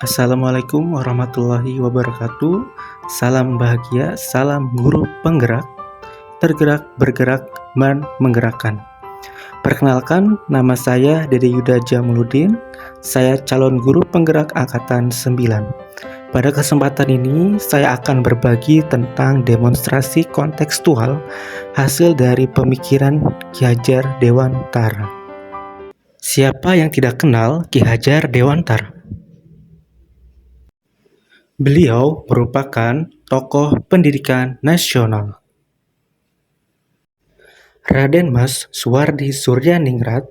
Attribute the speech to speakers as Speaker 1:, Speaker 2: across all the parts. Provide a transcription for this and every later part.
Speaker 1: Assalamualaikum warahmatullahi wabarakatuh. Salam bahagia, salam guru penggerak, tergerak, bergerak, dan menggerakkan. Perkenalkan, nama saya Dede Yuda Jamuluddin. Saya calon guru penggerak angkatan 9. Pada kesempatan ini, saya akan berbagi tentang demonstrasi kontekstual hasil dari pemikiran Ki Hajar Dewantara. Siapa yang tidak kenal Ki Hajar Dewantara? Beliau merupakan tokoh pendidikan nasional. Raden Mas Suwardi Suryaningrat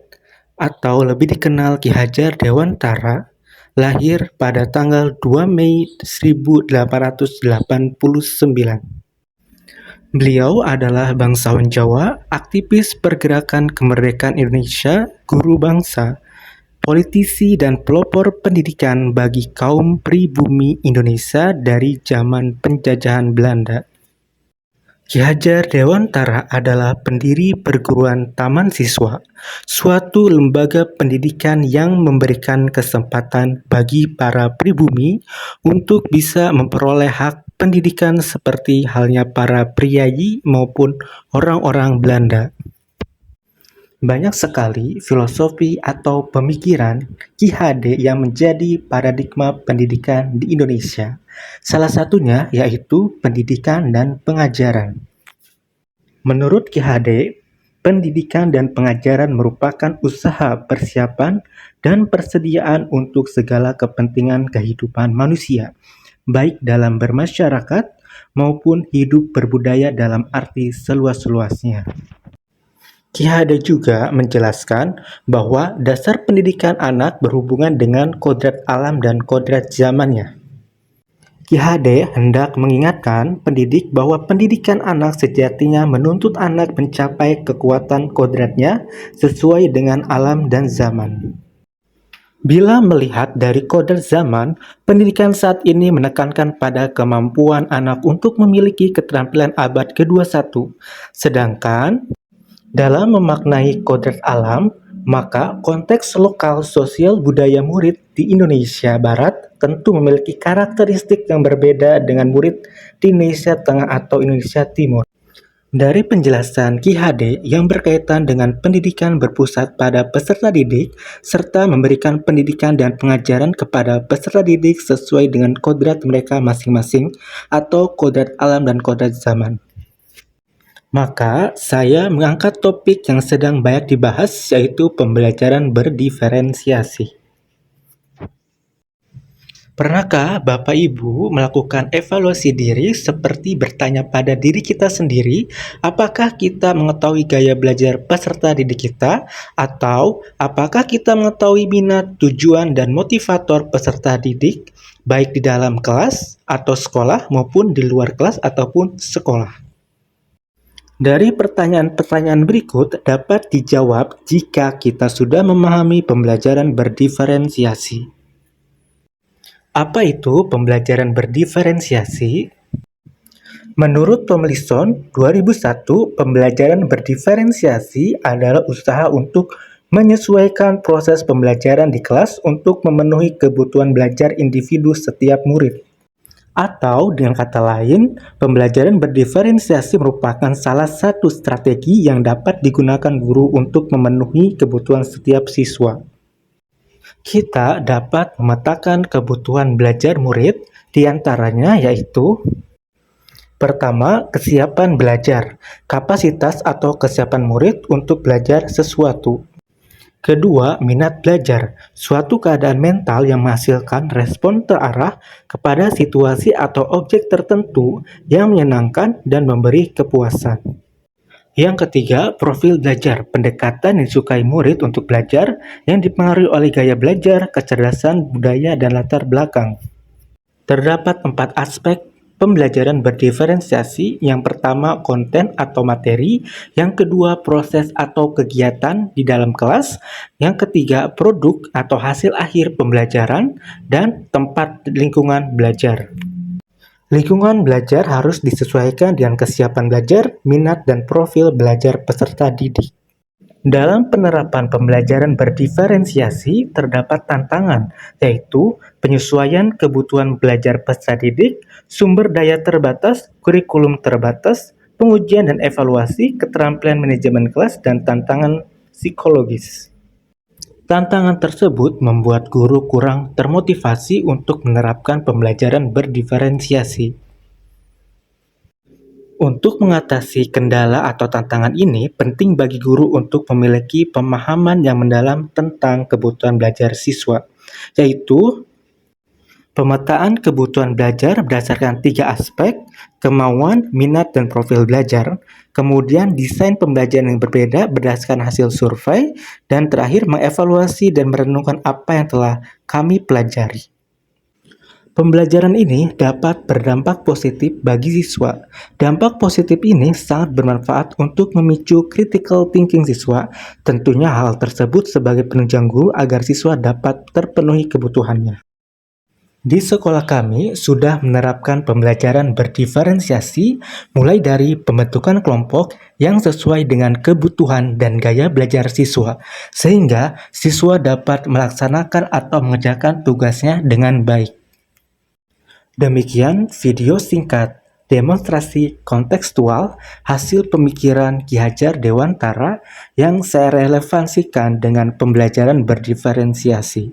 Speaker 1: atau lebih dikenal Ki Hajar Dewantara lahir pada tanggal 2 Mei 1889. Beliau adalah bangsawan Jawa, aktivis pergerakan kemerdekaan Indonesia, guru bangsa, politisi dan pelopor pendidikan bagi kaum pribumi Indonesia dari zaman penjajahan Belanda. Ki Hajar Dewantara adalah pendiri perguruan Taman Siswa, suatu lembaga pendidikan yang memberikan kesempatan bagi para pribumi untuk bisa memperoleh hak pendidikan seperti halnya para priayi maupun orang-orang Belanda. Banyak sekali filosofi atau pemikiran Ki HD yang menjadi paradigma pendidikan di Indonesia. Salah satunya yaitu pendidikan dan pengajaran. Menurut Ki HD, pendidikan dan pengajaran merupakan usaha persiapan dan persediaan untuk segala kepentingan kehidupan manusia, baik dalam bermasyarakat maupun hidup berbudaya dalam arti seluas-luasnya. Ki HD juga menjelaskan bahwa dasar pendidikan anak berhubungan dengan kodrat alam dan kodrat zamannya. Ki HD hendak mengingatkan pendidik bahwa pendidikan anak sejatinya menuntut anak mencapai kekuatan kodratnya sesuai dengan alam dan zaman. Bila melihat dari kodrat zaman, pendidikan saat ini menekankan pada kemampuan anak untuk memiliki keterampilan abad ke-21, sedangkan dalam memaknai kodrat alam, maka konteks lokal sosial budaya murid di Indonesia Barat tentu memiliki karakteristik yang berbeda dengan murid di Indonesia Tengah atau Indonesia Timur. Dari penjelasan Ki HD yang berkaitan dengan pendidikan berpusat pada peserta didik, serta memberikan pendidikan dan pengajaran kepada peserta didik sesuai dengan kodrat mereka masing-masing atau kodrat alam dan kodrat zaman. Maka, saya mengangkat topik yang sedang banyak dibahas, yaitu pembelajaran berdiferensiasi. Pernahkah Bapak Ibu melakukan evaluasi diri seperti bertanya pada diri kita sendiri, apakah kita mengetahui gaya belajar peserta didik kita, atau apakah kita mengetahui minat, tujuan, dan motivator peserta didik, baik di dalam kelas atau sekolah maupun di luar kelas ataupun sekolah? Dari pertanyaan-pertanyaan berikut dapat dijawab jika kita sudah memahami pembelajaran berdiferensiasi. Apa itu pembelajaran berdiferensiasi? Menurut Tomlinson 2001, pembelajaran berdiferensiasi adalah usaha untuk menyesuaikan proses pembelajaran di kelas untuk memenuhi kebutuhan belajar individu setiap murid. Atau dengan kata lain, pembelajaran berdiferensiasi merupakan salah satu strategi yang dapat digunakan guru untuk memenuhi kebutuhan setiap siswa. Kita dapat memetakan kebutuhan belajar murid, diantaranya yaitu: pertama, kesiapan belajar, kapasitas atau kesiapan murid untuk belajar sesuatu. Kedua, minat belajar, suatu keadaan mental yang menghasilkan respon terarah kepada situasi atau objek tertentu yang menyenangkan dan memberi kepuasan. Yang ketiga, profil belajar, pendekatan yang disukai murid untuk belajar yang dipengaruhi oleh gaya belajar, kecerdasan, budaya, dan latar belakang. Terdapat 4 aspek pembelajaran berdiferensiasi. Yang pertama, konten atau materi. Yang kedua, proses atau kegiatan di dalam kelas. Yang ketiga, produk atau hasil akhir pembelajaran. Dan tempat lingkungan belajar. Lingkungan belajar harus disesuaikan dengan kesiapan belajar, minat, dan profil belajar peserta didik. Dalam penerapan pembelajaran berdiferensiasi terdapat tantangan, yaitu penyesuaian kebutuhan belajar peserta didik, sumber daya terbatas, kurikulum terbatas, pengujian dan evaluasi, keterampilan manajemen kelas, dan tantangan psikologis. Tantangan tersebut membuat guru kurang termotivasi untuk menerapkan pembelajaran berdiferensiasi. Untuk mengatasi kendala atau tantangan ini, penting bagi guru untuk memiliki pemahaman yang mendalam tentang kebutuhan belajar siswa, yaitu pemetaan kebutuhan belajar berdasarkan 3 aspek: kemauan, minat, dan profil belajar, kemudian desain pembelajaran yang berbeda berdasarkan hasil survei, dan terakhir mengevaluasi dan merenungkan apa yang telah kami pelajari. Pembelajaran ini dapat berdampak positif bagi siswa. Dampak positif ini sangat bermanfaat untuk memicu critical thinking siswa. Tentunya hal tersebut sebagai penunjang guru agar siswa dapat terpenuhi kebutuhannya. Di sekolah kami sudah menerapkan pembelajaran berdiferensiasi mulai dari pembentukan kelompok yang sesuai dengan kebutuhan dan gaya belajar siswa, sehingga siswa dapat melaksanakan atau mengerjakan tugasnya dengan baik. Demikian video singkat demonstrasi kontekstual hasil pemikiran Ki Hajar Dewantara yang saya relevansikan dengan pembelajaran berdiferensiasi.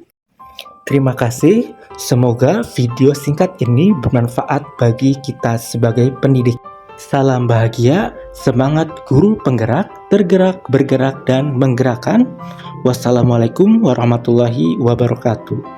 Speaker 1: Terima kasih, semoga video singkat ini bermanfaat bagi kita sebagai pendidik. Salam bahagia, semangat guru penggerak, tergerak, bergerak, dan menggerakkan. Wassalamualaikum warahmatullahi wabarakatuh.